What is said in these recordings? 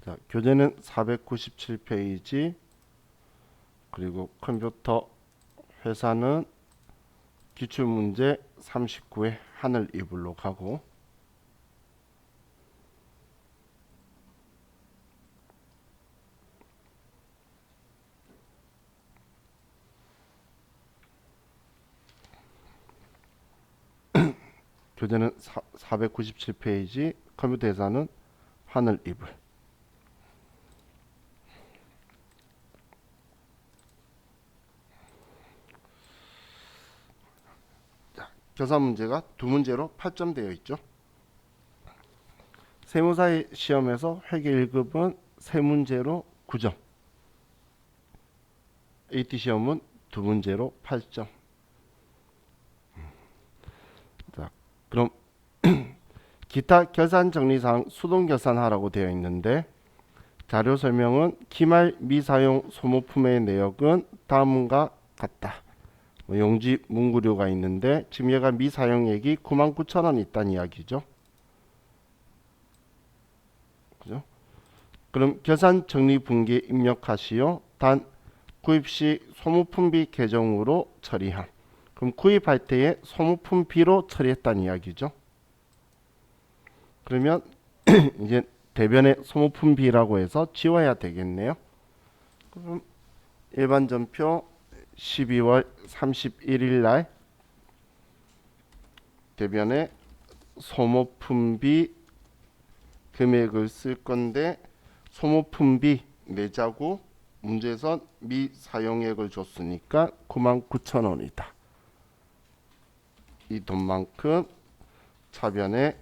자, 교재는 497페이지, 그리고 컴퓨터 회사는 기출문제 39회 하늘 이불로 가고, 교재는 497페이지, 컴퓨터 회사는 하늘 이불. 계산 문제가 두 문제로 8점 되어 있죠. 세무사의 시험에서 회계 1급은 세 문제로 9점, AT 시험은 두 문제로 8점. 자, 그럼 기타 결산 정리사항 수동 결산하라고 되어 있는데, 자료 설명은 기말 미사용 소모품의 내역은 다음과 같다. 용지 문구류가 있는데 지금 얘가 미사용액이 99,000원 있다는 이야기죠. 그죠? 그럼 결산 정리 분기에 입력하시오. 단 구입 시 소모품비 계정으로 처리함. 그럼 구입할 때에 소모품비로 처리했다는 이야기죠. 그러면 이제 대변에 소모품비라고 해서 지워야 되겠네요. 그럼 일반 전표 12월 31일 날 대변에 소모품비 금액을 쓸 건데, 소모품비 내자고 문제에선 미사용액을 줬으니까 99,000원이다. 이 돈만큼 차변에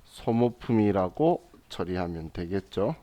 소모품이라고 처리하면 되겠죠.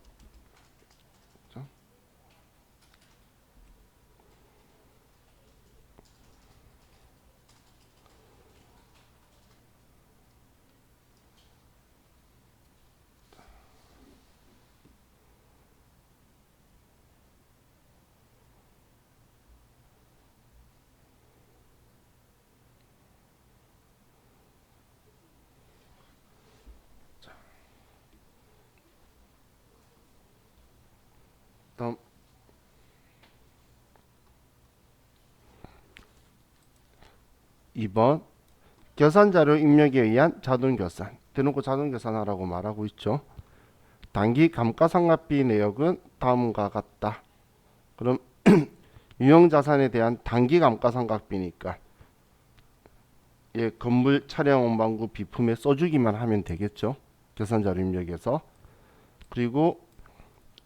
다음 2번 결산자료 입력에 의한 자동결산. 대놓고 자동결산하라고 말하고 있죠. 단기 감가상각비 내역은 다음과 같다. 그럼 유형자산에 대한 단기 감가상각비니까 예, 건물 차량 운반구 비품에 써주기만 하면 되겠죠. 결산자료 입력에서. 그리고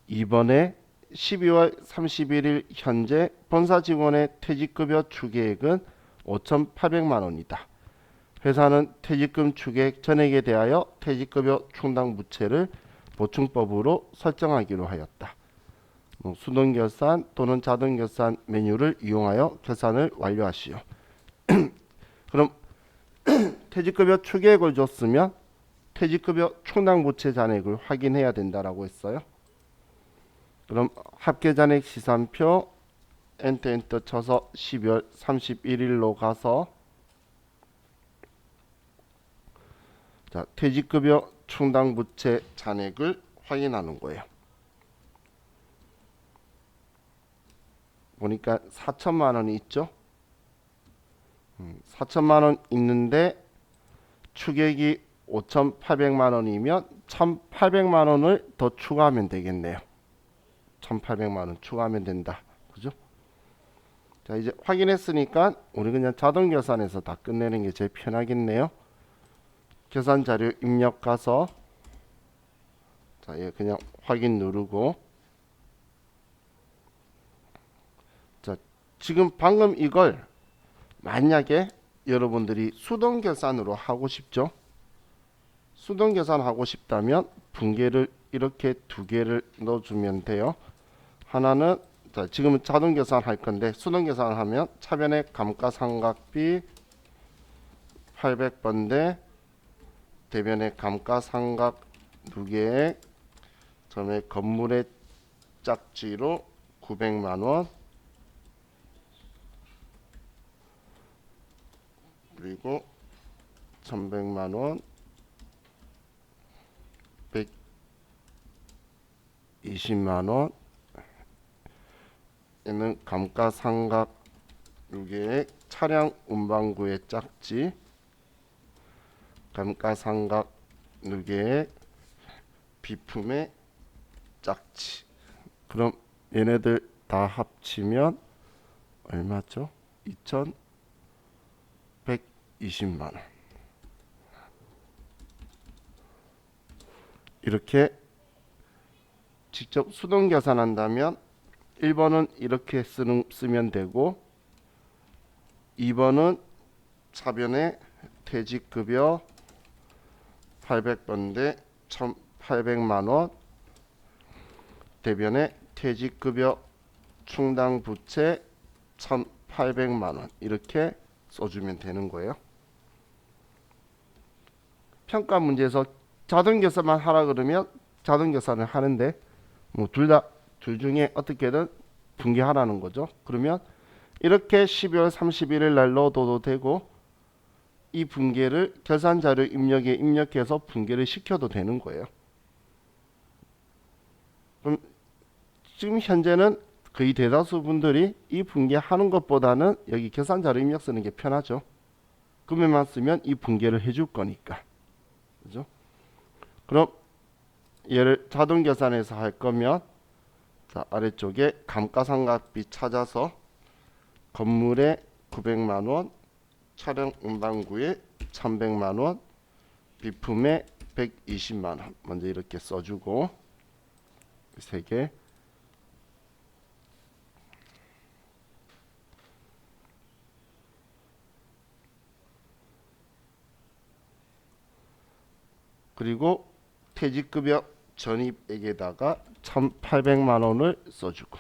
이번에 12월 31일 현재 본사 직원의 퇴직급여 추계액은 5,800만 원이다. 회사는 퇴직금 추계액 전액에 대하여 퇴직급여 충당 부채를 보충법으로 설정하기로 하였다. 수동결산 또는 자동결산 메뉴를 이용하여 결산을 완료하시오. 그럼 퇴직급여 추계액을 줬으면 퇴직급여 충당 부채 잔액을 확인해야 된다라고 했어요. 그럼 합계잔액 시산표 엔터 쳐서 12월 31일로 가서, 자, 퇴직급여 충당 부채 잔액을 확인하는 거예요. 보니까 4천만 원이 있죠. 4천만 원 있는데 추계액이 5,800만 원이면 1,800만 원을 더 추가하면 되겠네요. 1,800만 원 추가하면 된다. 그죠? 자, 이제 확인했으니까 우리 그냥 자동 계산해서 다 끝내는 게 제일 편하겠네요. 계산 자료 입력 가서, 자, 예, 그냥 확인 누르고, 자, 지금 방금 이걸 만약에 여러분들이 수동 계산으로 하고 싶죠? 수동 계산하고 싶다면 분계를 이렇게 두 개를 넣어주면 돼요. 하나는, 자, 지금은 자동 계산할 건데 수동 계산을 하면 차변의 감가상각비 800번대 대변의 감가상각 누계액 점의 건물의 짝지로 900만 원, 그리고 1,100만 원, 120만원. 얘는 감가상각 유계액 차량 운반구의 짝지, 감가상각 유계액 비품의 짝지. 그럼 얘네들 다 합치면 얼마죠? 2,120만원. 이렇게 직접 수동 계산한다면 1번은 이렇게 쓰면 되고, 2번은 차변에 퇴직급여 800번대 1,800만원, 대변에 퇴직급여 충당부채 1,800만원 이렇게 써주면 되는 거예요. 평가 문제에서 자동계산만 하라 그러면 자동계산을 하는데, 뭐 둘 중에 어떻게든 분개하라는 거죠. 그러면 이렇게 12월 31일 날 넣어둬도 되고, 이 분개를 결산자료 입력에 입력해서 분개를 시켜도 되는 거예요. 그럼 지금 현재는 거의 대다수 분들이 이 분개하는 것보다는 여기 결산자료 입력 쓰는 게 편하죠. 금액만 쓰면 이 분개를 해줄 거니까. 그죠? 그럼 얘를 자동 계산해서 할 거면, 자, 아래쪽에 감가상각비 찾아서 건물에 900만원, 차량 운반구에 1100만원, 비품에 120만원 먼저 이렇게 써주고, 3개. 그리고 퇴직급여 전입액에다가 1,800만원을 써주고,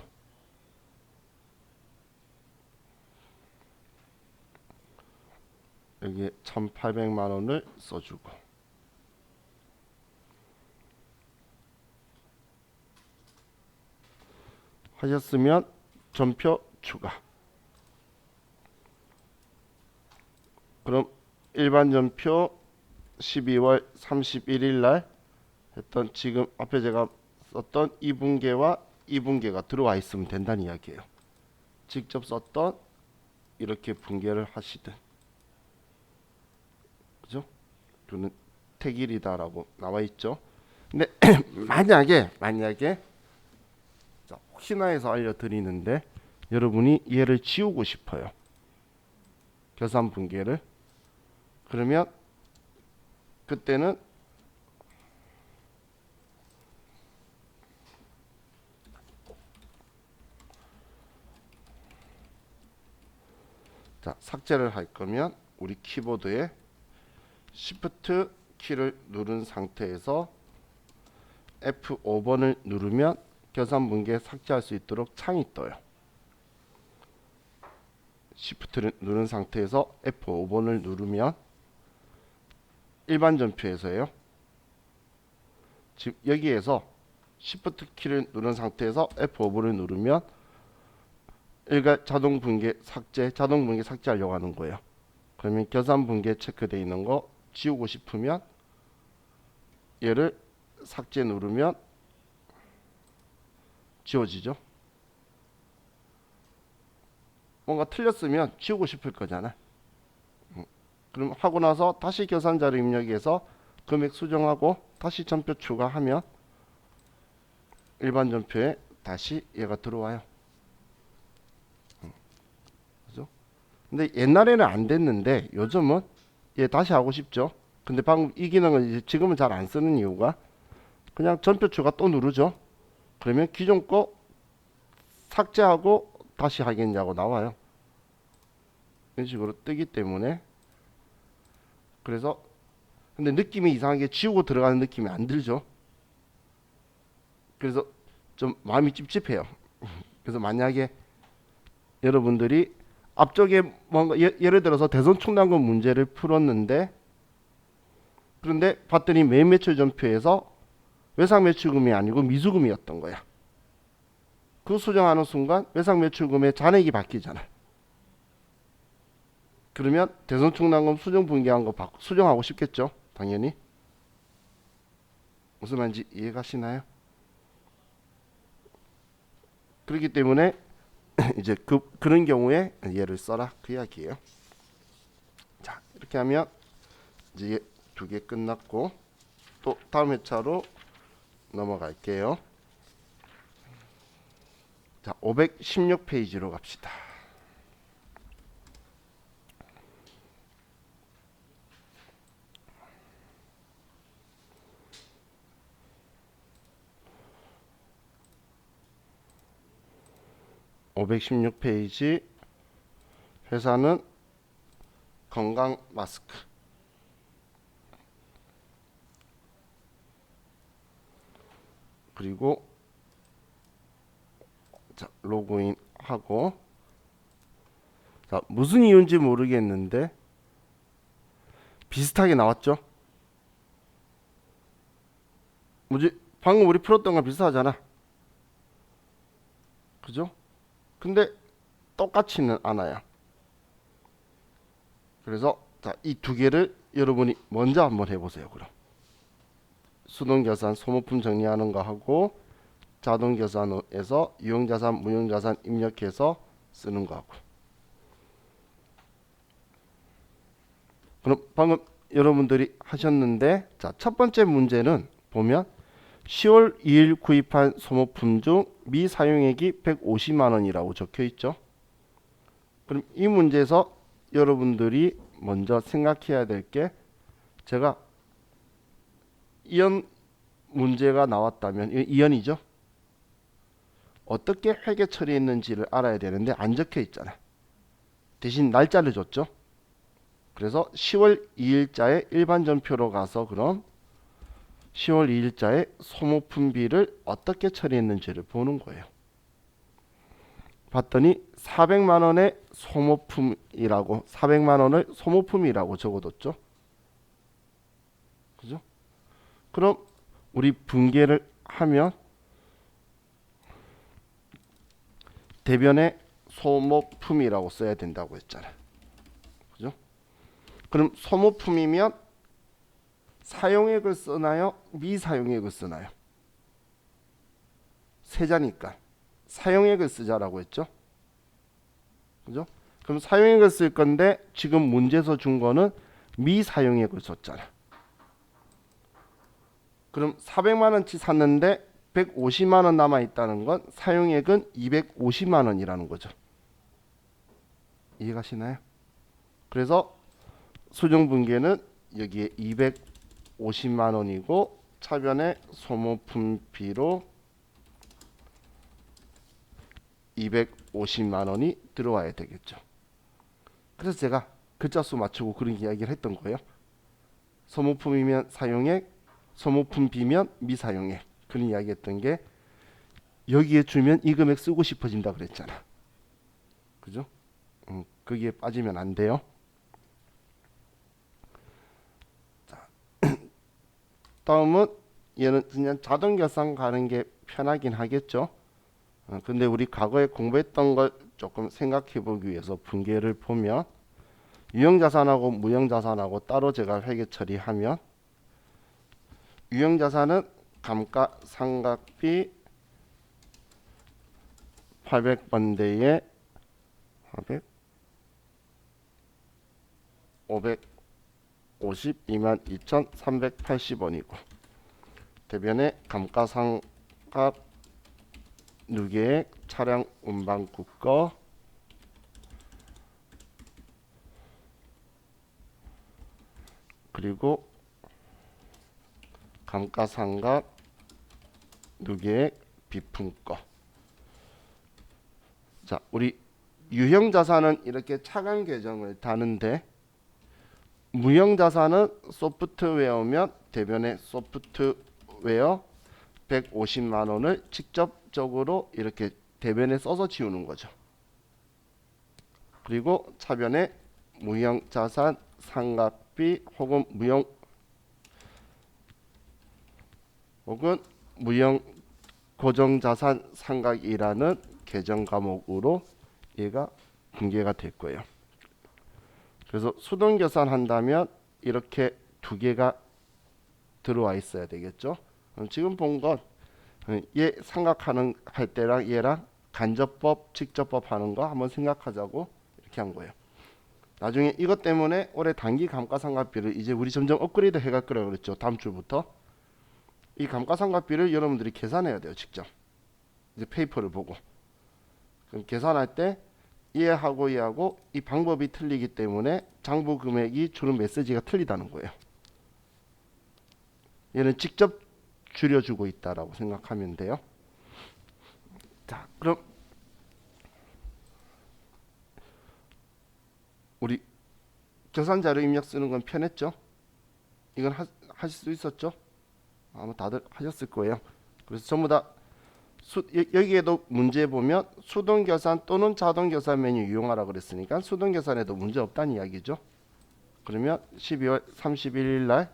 여기에 1,800만원을 써주고, 하셨으면 전표 추가. 그럼 일반 전표 12월 31일 날 했던, 지금 앞에 제가 썼던 2분계와 2분계가 들어와 있으면 된다는 이야기예요. 직접 썼던 이렇게 분계를 하시든, 그죠? 저는 택일이다라고 나와 있죠. 근데 만약에 자, 혹시나 해서 알려드리는데, 여러분이 얘를 지우고 싶어요. 계산 분계를. 그러면 그때는 자, 삭제를 할 거면 우리 키보드에 Shift 키를 누른 상태에서 F5번을 누르면 계산 분계 삭제할 수 있도록 창이 떠요. Shift를 누른 상태에서 F5번을 누르면 일반 전표에서요. 지금 여기에서 Shift 키를 누른 상태에서 F5번을 누르면 일괄 자동 분계 삭제, 자동 분계 삭제하려고 하는 거예요. 그러면 계산 분계 체크되어 있는 거 지우고 싶으면 얘를 삭제 누르면 지워지죠. 뭔가 틀렸으면 지우고 싶을 거잖아. 그럼 하고 나서 다시 계산자료 입력해서 금액 수정하고 다시 전표 추가하면 일반 전표에 다시 얘가 들어와요. 그죠? 근데 옛날에는 안 됐는데 요즘은 얘 다시 하고 싶죠. 근데 방금 이 기능은 이제 지금은 잘 안 쓰는 이유가, 그냥 전표 추가 또 누르죠. 그러면 기존 거 삭제하고 다시 하겠냐고 나와요. 이런 식으로 뜨기 때문에. 그래서 근데 느낌이 이상하게 지우고 들어가는 느낌이 안 들죠. 그래서 좀 마음이 찝찝해요. 그래서 만약에 여러분들이 앞쪽에 뭔가 예를 들어서 대손 충당금 문제를 풀었는데, 그런데 봤더니 매입 매출 전표에서 외상 매출금이 아니고 미수금이었던 거야. 그 수정하는 순간 외상 매출금의 잔액이 바뀌잖아. 그러면 대손 충당금 수정 분개한 거 수정하고 싶겠죠, 당연히. 무슨 말인지 이해가시나요? 그렇기 때문에 이제 그런 경우에 얘를 써라 그 이야기예요. 자, 이렇게 하면 이제 두 개 끝났고 또 다음 회차로 넘어갈게요. 자, 516페이지로 갑시다. (516페이지) 회사는 건강 마스크. 그리고 자, 로그인 하고, 자, 무슨 이유인지 모르겠는데 비슷하게 나왔죠? 뭐지? 방금 우리 풀었던 거 비슷하잖아. 그죠? 근데 똑같지는 않아요. 그래서 자, 이 두 개를 여러분이 먼저 한번 해보세요. 그럼 수동계산 소모품 정리하는 거 하고, 자동계산에서 유형자산 무형자산 입력해서 쓰는 거 하고. 그럼 방금 여러분들이 하셨는데, 자, 첫 번째 문제는 보면 10월 2일 구입한 소모품 중 미사용액이 150만 원이라고 적혀 있죠. 그럼 이 문제에서 여러분들이 먼저 생각해야 될 게, 제가 이연 문제가 나왔다면, 이연이죠. 어떻게 회계 처리했는지를 알아야 되는데 안 적혀 있잖아. 대신 날짜를 줬죠. 그래서 10월 2일자에 일반 전표로 가서 그럼 10월 2일자에 소모품비를 어떻게 처리했는지를 보는 거예요. 봤더니 400만 원의 소모품이라고, 400만 원을 소모품이라고 적어뒀죠. 그죠? 그럼 우리 분계를 하면 대변에 소모품이라고 써야 된다고 했잖아. 그죠? 그럼 소모품이면 사용액을 쓰나요? 미사용액을 쓰나요? 세자니까 사용액을 쓰자라고 했죠. 그죠? 그럼 사용액을 쓸 건데 지금 문제에서 준 거는 미사용액을 썼잖아. 그럼 400만 원치 샀는데 150만 원 남아 있다는 건 사용액은 250만 원이라는 거죠. 이해가시나요? 그래서 수정분계는 여기에 250만 원이고 차변에 소모품비로 250만 원이 들어와야 되겠죠. 그래서 제가 글자 수 맞추고 그런 이야기를 했던 거예요. 소모품이면 사용액, 소모품비면 미사용액. 그런 이야기 했던 게, 여기에 주면 이 금액 쓰고 싶어진다 그랬잖아. 그죠? 거기에 빠지면 안 돼요. 자, 다음은 얘는 그냥 자동결산 가는 게 편하긴 하겠죠. 근데 우리 과거에 공부했던 걸 조금 생각해 보기 위해서 분계를 보면, 유형자산하고 무형자산하고 따로 제가 회계 처리하면, 유형자산은 감가상각비 800번대에 552만 2,380원이고, 대변에 감가상각 누계액 차량 운반국거 그리고 감가상각 누계액 비품거. 자, 우리 유형자산은 이렇게 차감 계정을 다는데, 무형자산은 소프트웨어면 대변에 소프트웨어 150만 원을 직접적으로 이렇게 대변에 써서 지우는 거죠. 그리고 차변에 무형자산 상각비 혹은 무형 고정자산 상각이라는 계정 과목으로 얘가 분계가 될 거예요. 그래서 수동계산 한다면 이렇게 두 개가 들어와 있어야 되겠죠. 지금 본 건 얘 삼각하는 할 때랑 얘랑 간접법, 직접법 하는 거 한번 생각하자고 이렇게 한 거예요. 나중에 이것 때문에 올해 단기 감가상각비를 이제 우리 점점 업그레이드 해갈 거라고 그랬죠. 다음 주부터. 이 감가상각비를 여러분들이 계산해야 돼요. 직접. 이제 페이퍼를 보고. 그럼 계산할 때 이해하고 이 방법이 틀리기 때문에 장부 금액이 주는 메시지가 틀리다는 거예요. 얘는 직접 줄여주고 있다라고 생각하면 돼요. 자, 그럼 우리 계산자료 입력 쓰는 건 편했죠? 이건 하실 수 있었죠? 아마 다들 하셨을 거예요. 그래서 전부 다 여기에도 문제 보면 수동계산 또는 자동계산 메뉴 이용하라 그랬으니까 수동계산에도 문제 없다는 이야기죠. 그러면 12월 31일 날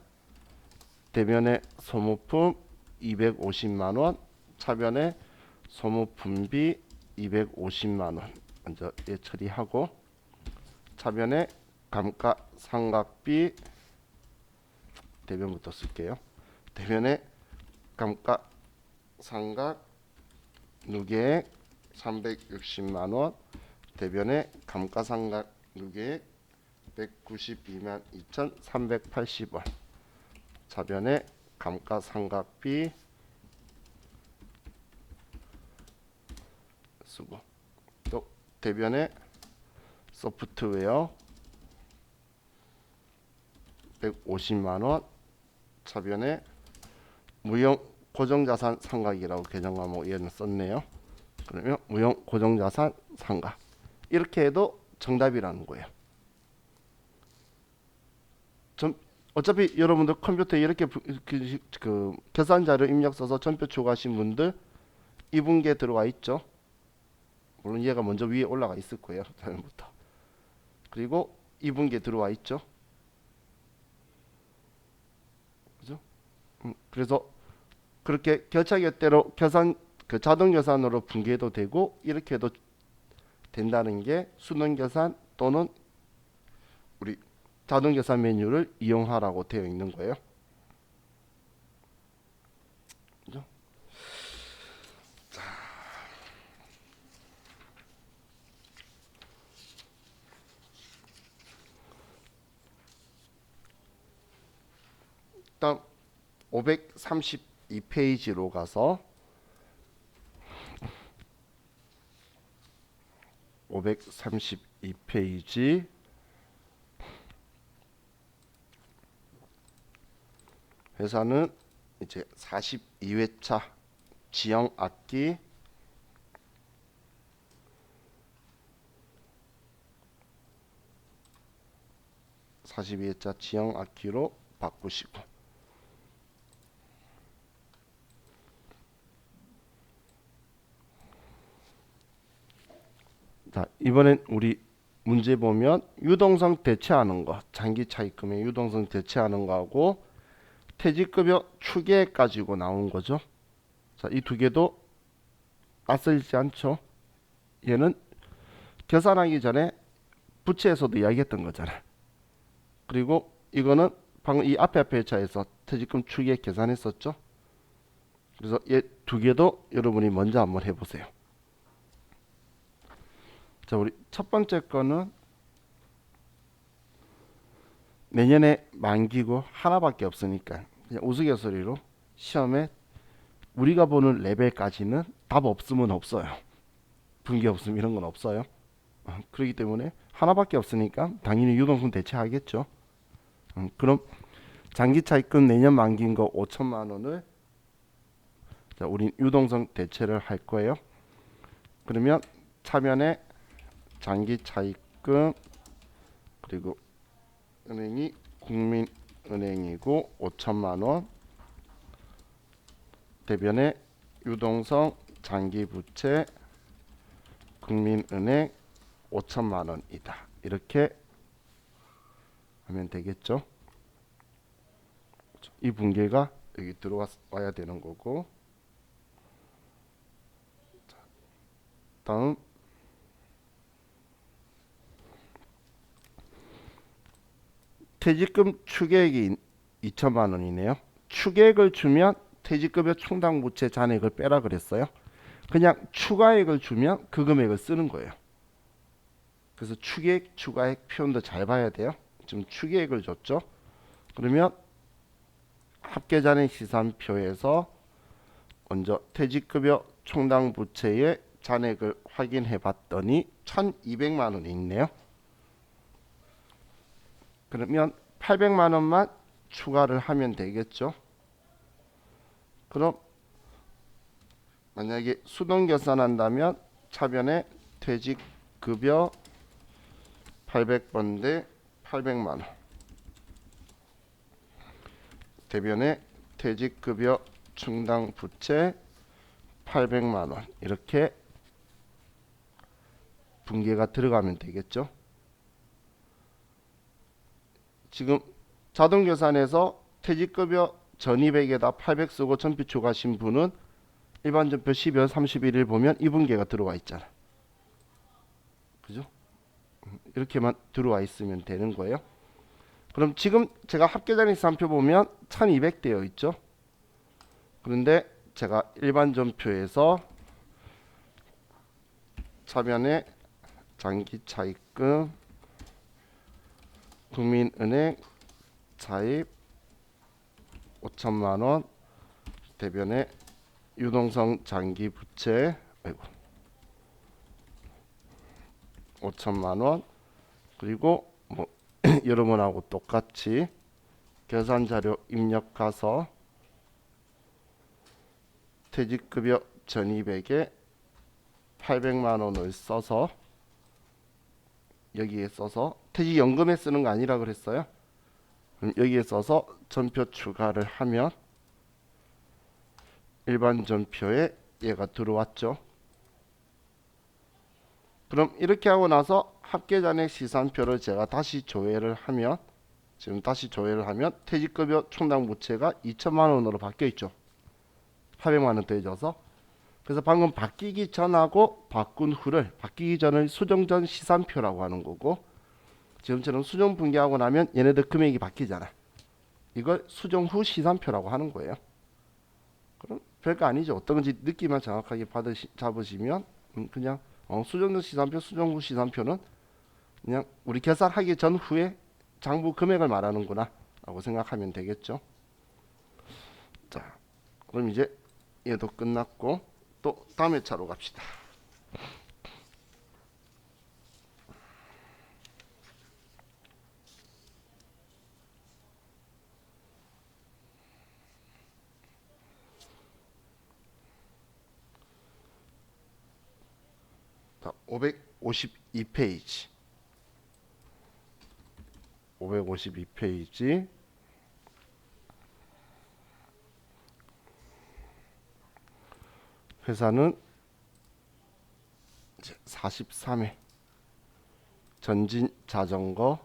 대변에 소모품 250만원, 차변에 소모품비 250만원 먼저 처리하고, 차변에 감가상각비 대변부터 쓸게요. 대변에 감가상각 누계액 360만원, 대변에 감가상각 누계액 192만 2,380원, 차변에 감가상각비 쓰고, 또 대변에 소프트웨어 150만원, 차변에 무형 고정자산 상각이라고 계정 과목 얘는 썼네요. 그러면 무형 고정자산 상각 이렇게 해도 정답이라는 거예요. 어차피 여러분들 컴퓨터에 이렇게 그 계산자료 입력 써서 전표 추가하신 분들 이분계 들어와 있죠. 물론 얘가 먼저 위에 올라가 있을 거예요. 다음부터. 그리고 이분계 들어와 있죠. 그죠? 그래서 그렇게 결차결대로 계산 그 자동 계산으로 분계도 되고 이렇게 해도 된다는 게 수능 계산 또는 우리 자동 계산 메뉴를 이용하라고 되어 있는 거예요. 그죠? 자. 다음 532페이지로 가서 532페이지 회사는 이제 42회차 지형악기 42회차 지형악기로 바꾸시고, 자, 이번엔 우리 문제 보면 유동성 대체하는 거, 장기 차입금의 유동성 대체하는 거하고 퇴직급여 추계 가지고 나온 거죠. 자, 이 두 개도 낯설지 않죠. 얘는 계산하기 전에 부채에서도 이야기했던 거잖아요. 그리고 이거는 방금 이 앞에 회차에서 퇴직금 추계 계산했었죠. 그래서 얘 두 개도 여러분이 먼저 한번 해보세요. 자, 우리 첫 번째 거는 내년에 만기고 하나밖에 없으니까 그냥 우스갯소리로 시험에 우리가 보는 레벨까지는 답 없으면 없어요. 분기 없으면 이런 건 없어요. 그렇기 때문에 하나밖에 없으니까 당연히 유동성 대체하겠죠. 그럼 장기 차입금 내년 만기인 거 5천만 원을 자, 우린 유동성 대체를 할 거예요. 그러면 차면에 장기 차입금 그리고 은행이 국민은행이고 5천만 원, 대변에 유동성 장기 부채 국민은행 5천만 원이다. 이렇게 하면 되겠죠. 이 분계가 여기 들어와야 되는 거고, 다음 퇴직금 추계액이 2천만 원이네요. 추계액을 주면 퇴직급여 충당부채 잔액을 빼라 그랬어요. 그냥 추가액을 주면 그 금액을 쓰는 거예요. 그래서 추계액, 추가액 표현도 잘 봐야 돼요. 지금 추계액을 줬죠. 그러면 합계잔액 시산표에서 먼저 퇴직급여 총당 부채의 잔액을 확인해 봤더니 1200만 원이 있네요. 그러면 800만 원만 추가를 하면 되겠죠. 그럼 만약에 수동 계산한다면 차변에 퇴직급여 800번대 800만 원, 대변에 퇴직급여 충당 부채 800만 원 이렇게 분계가 들어가면 되겠죠. 지금 자동 계산에서 퇴직급여 전입액에다 800 쓰고 전표 추가하신 분은 일반 전표 12월 31일 보면 이 분계가 들어와 있잖아. 그죠? 이렇게만 들어와 있으면 되는 거예요. 그럼 지금 제가 합계잔액 시산표 보면 1200 되어 있죠. 그런데 제가 일반 전표에서 차변에 장기 차입금 국민은행 차입 5천만 원, 대변에 유동성 장기 부채 5천만 원, 그리고 뭐 여러분하고 똑같이 계산 자료 입력 가서 퇴직급여 전입액에 800만 원을 써서 여기에 써서 퇴직연금에 쓰는 거 아니라 그랬어요. 그럼 여기에 써서 전표 추가를 하면 일반 전표에 얘가 들어왔죠. 그럼 이렇게 하고 나서 합계잔액 시산표를 제가 다시 조회를 하면 지금 다시 조회를 하면 퇴직급여 총당 부채가 2천만 원으로 바뀌어 있죠. 800만 원 더해져서. 그래서 방금 바뀌기 전하고 바꾼 후를 바뀌기 전을 수정 전 시산표라고 하는 거고, 지금처럼 수정 분계하고 나면 얘네들 금액이 바뀌잖아. 이걸 수정 후 시산표라고 하는 거예요. 그럼 별거 아니죠. 어떤 건지 느낌만 정확하게 잡으시면 그냥 수정 전 시산표, 수정 후 시산표는 그냥 우리 계산하기 전 후에 장부 금액을 말하는구나 라고 생각하면 되겠죠. 자, 그럼 이제 얘도 끝났고 또 다음에 차로 갑시다. 자, 552페이지 552페이지 회사는 43회 전진자전거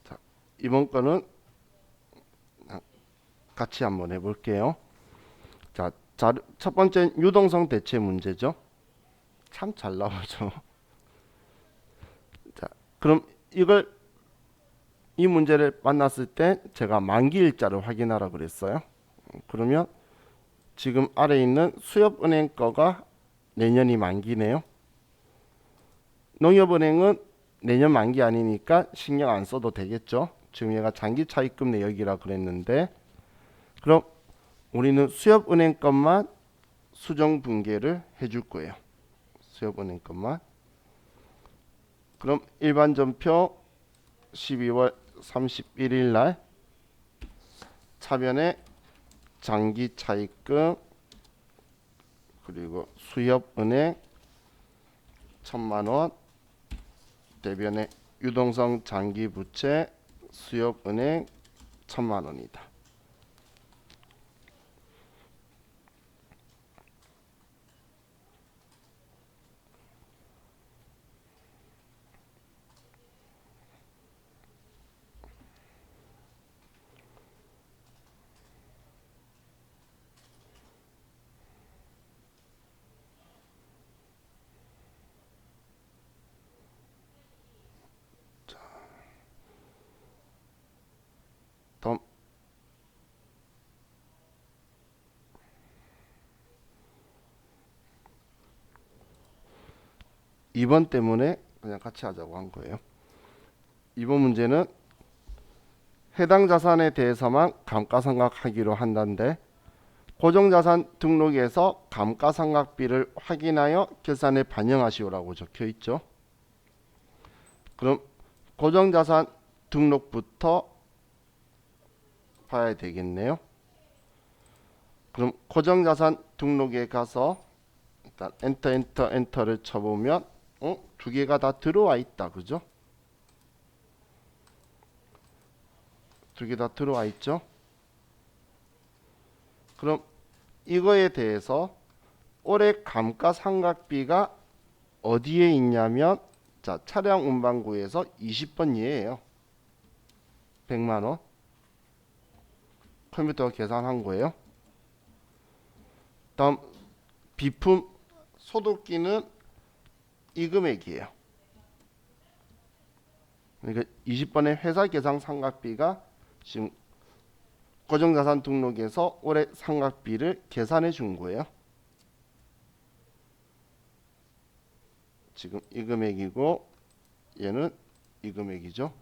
자, 이번 거는 같이 한번 해볼게요. 자, 첫 번째 유동성 대체 문제죠. 참 잘 나오죠. 자, 그럼 이 문제를 만났을 때 제가 만기일자를 확인하라 그랬어요. 그러면 지금 아래 있는 수협은행 거가 내년이 만기네요. 농협은행은 내년 만기 아니니까 신경 안 써도 되겠죠. 지금 얘가 장기 차입금 내역이라 그랬는데, 그럼 우리는 수협은행 것만 수정 분계를 해줄 거예요. 수협은행 것만. 그럼 일반 전표 12월 31일 날 차변에 장기 차입금 그리고 수협은행 1,000만 원, 대변에 유동성 장기 부채 수협은행 1,000만 원이다. 2번 때문에 그냥 같이 하자고 한 거예요. 2번 문제는 해당 자산에 대해서만 감가상각하기로 한다는데 고정자산 등록에서 감가상각비를 확인하여 결산에 반영하시오라고 적혀 있죠. 그럼 고정자산 등록부터 봐야 되겠네요. 그럼 고정자산 등록에 가서 일단 엔터를 쳐보면 두 개가 다 들어와 있다. 그죠? 두 개 다 들어와 있죠. 그럼 이거에 대해서 올해 감가상각비가 어디에 있냐면 자, 차량 운반구에서 20번 예예요. 100만원 컴퓨터가 계산한 거예요. 다음 비품 소독기는 이 금액이에요. 그러니까 20번의 회사 계상 상각비가 지금 고정자산 등록에서 올해 상각비를 계산해 준 거예요. 지금 이 금액이고 얘는 이 금액이죠.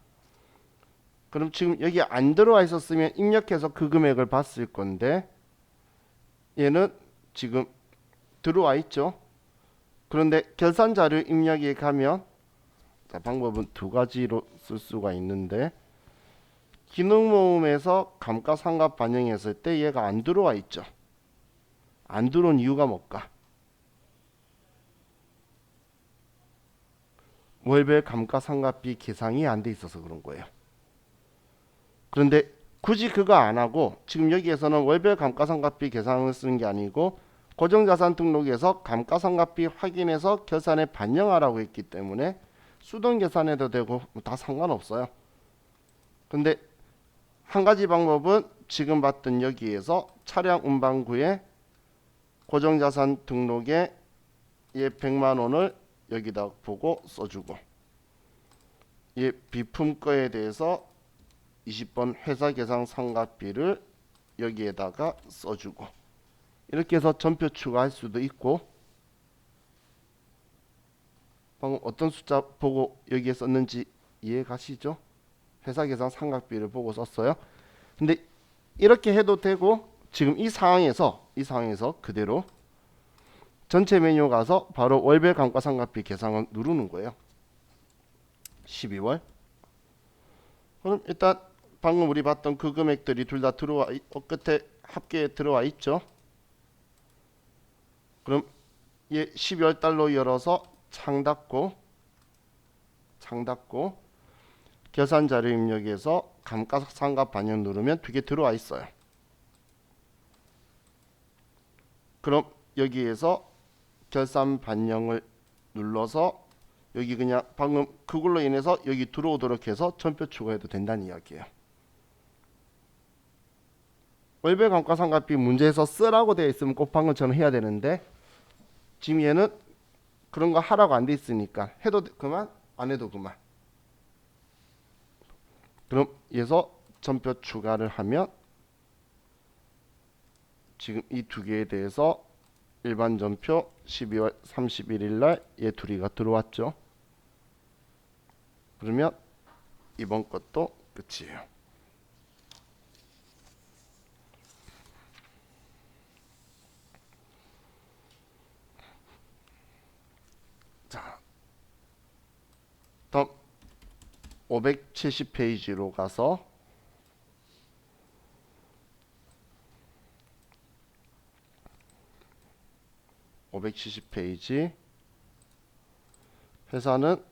그럼 지금 여기 안 들어와 있었으면 입력해서 그 금액을 봤을 건데 얘는 지금 들어와 있죠. 그런데 결산 자료 입력에 가면 자, 방법은 두 가지로 쓸 수가 있는데 기능 모음에서 감가상각 반영했을 때 얘가 안 들어와 있죠. 안 들어온 이유가 뭘까? 월별 감가상각비 계상이 안 돼 있어서 그런 거예요. 그런데 굳이 그거 안 하고 지금 여기에서는 월별 감가상각비 계상을 쓰는 게 아니고 고정자산 등록에서 감가상각비 확인해서 결산에 반영하라고 했기 때문에 수동 계산해도 되고 다 상관없어요. 근데 한 가지 방법은 지금 봤던 여기에서 차량 운반구에 고정자산 등록에 얘 100만 원을 여기다 보고 써주고 얘 비품 거에 대해서 20번 회사 계상 상각비를 여기에다가 써주고 이렇게 해서 전표 추가할 수도 있고 방금 어떤 숫자 보고 여기에 썼는지 이해 가시죠? 회사 계산 상각비를 보고 썼어요. 근데 이렇게 해도 되고 지금 이 상황에서 그대로 전체 메뉴 가서 바로 월별 감가상각비 계산을 누르는 거예요. 12월. 그럼 일단 방금 우리 봤던 그 금액들이 둘 다 들어와 끝에 합계에 들어와 있죠. 그럼 얘 12월 달로 열어서 창 닫고 결산 자료 입력에서 감가상각 반영 누르면 두 개 들어와 있어요. 그럼 여기에서 결산 반영을 눌러서 여기 그냥 방금 그걸로 인해서 여기 들어오도록 해서 전표 추가해도 된다는 이야기예요. 월별 감가상각비 문제에서 쓰라고 되어 있으면 꼭 방금처럼 해야 되는데 지금 얘는 그런 거 하라고 안 돼 있으니까 해도 그만 안 해도 그만. 그럼 여기서 전표 추가를 하면 지금 이 두 개에 대해서 일반 전표 12월 31일 날 얘 둘이가 들어왔죠. 그러면 이번 것도 끝이에요. 자, 다음 570페이지로 가서 (570페이지) 회사는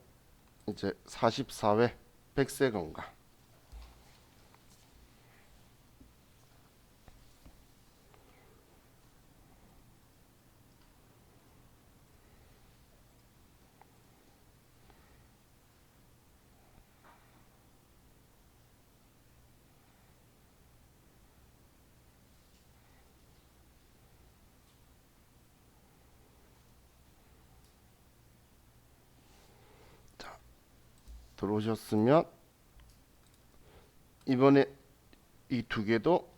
이제 44회 백세 건가. 들어오셨으면 이번에 이 두 개도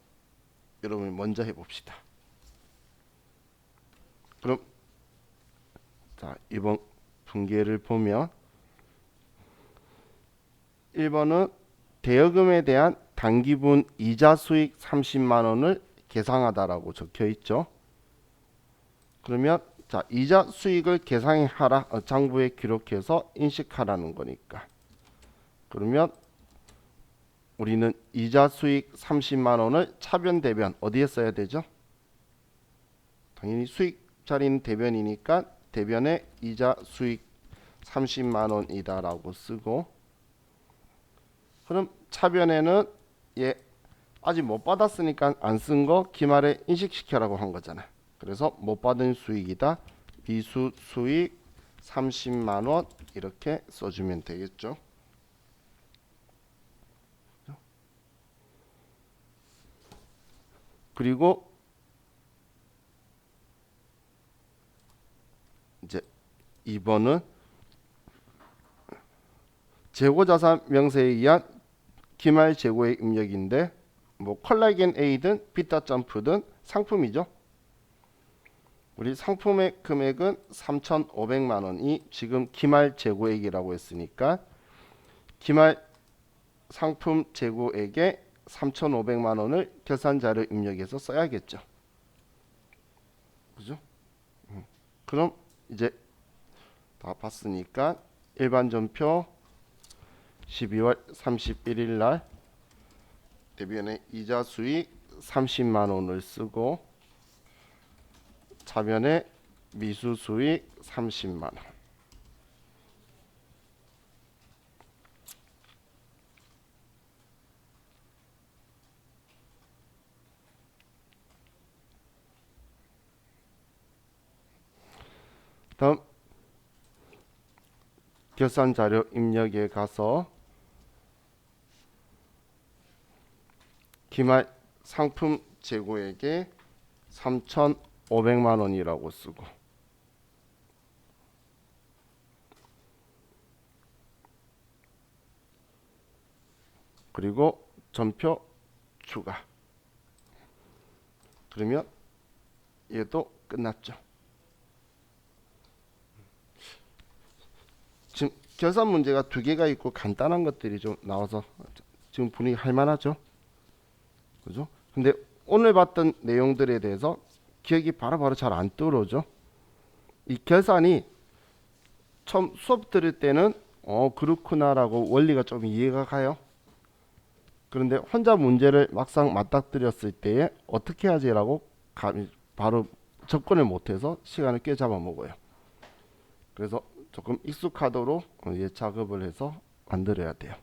여러분이 먼저 해봅시다. 그럼 자 이번 분계를 보면 1번은 대여금에 대한 단기분 이자 수익 30만 원을 계상하다라고 적혀 있죠. 그러면 자, 이자 수익을 계상하라 장부에 기록해서 인식하라는 거니까. 그러면 우리는 이자 수익 30만 원을 차변 대변 어디에 써야 되죠? 당연히 수익 자리는 대변이니까 대변에 이자 수익 30만 원이다라고 쓰고, 그럼 차변에는 얘 아직 못 받았으니까 안 쓴 거 기말에 인식시켜라고 한 거잖아. 그래서 못 받은 수익이다. 미수 수익 30만 원 이렇게 써주면 되겠죠. 그리고 이제 2번은 재고자산 명세에 의한 기말 재고액 입력인데, 뭐 콜라겐 A든 비타 점프든 상품이죠. 우리 상품의 금액은 3,500만 원이 지금 기말 재고액이라고 했으니까 기말 상품 재고액에 3,500만 원을 결산자료 입력해서 써야겠죠. 그죠? 그럼 이제 다 봤으니까 일반 전표 12월 31일 날 대변에 이자 수익 30만 원을 쓰고 차변에 미수 수익 30만 원. 다음 결산 자료 입력에 가서 기말 상품 재고액에 3,500만 원이라고 쓰고, 그리고 전표 추가. 그러면 얘도 끝났죠. 지금 결산 문제가 두 개가 있고 간단한 것들이 좀 나와서 지금 분위기 할만하죠. 그죠? 근데 오늘 봤던 내용들에 대해서 기억이 바로바로 잘 안 떠오르죠. 이 결산이 처음 수업 들을 때는 그렇구나라고 원리가 좀 이해가 가요. 그런데 혼자 문제를 막상 맞닥뜨렸을 때에 어떻게 하지라고 바로 접근을 못해서 시간을 꽤 잡아먹어요. 그래서 조금 익숙하도록 작업을 해서 만들어야 돼요.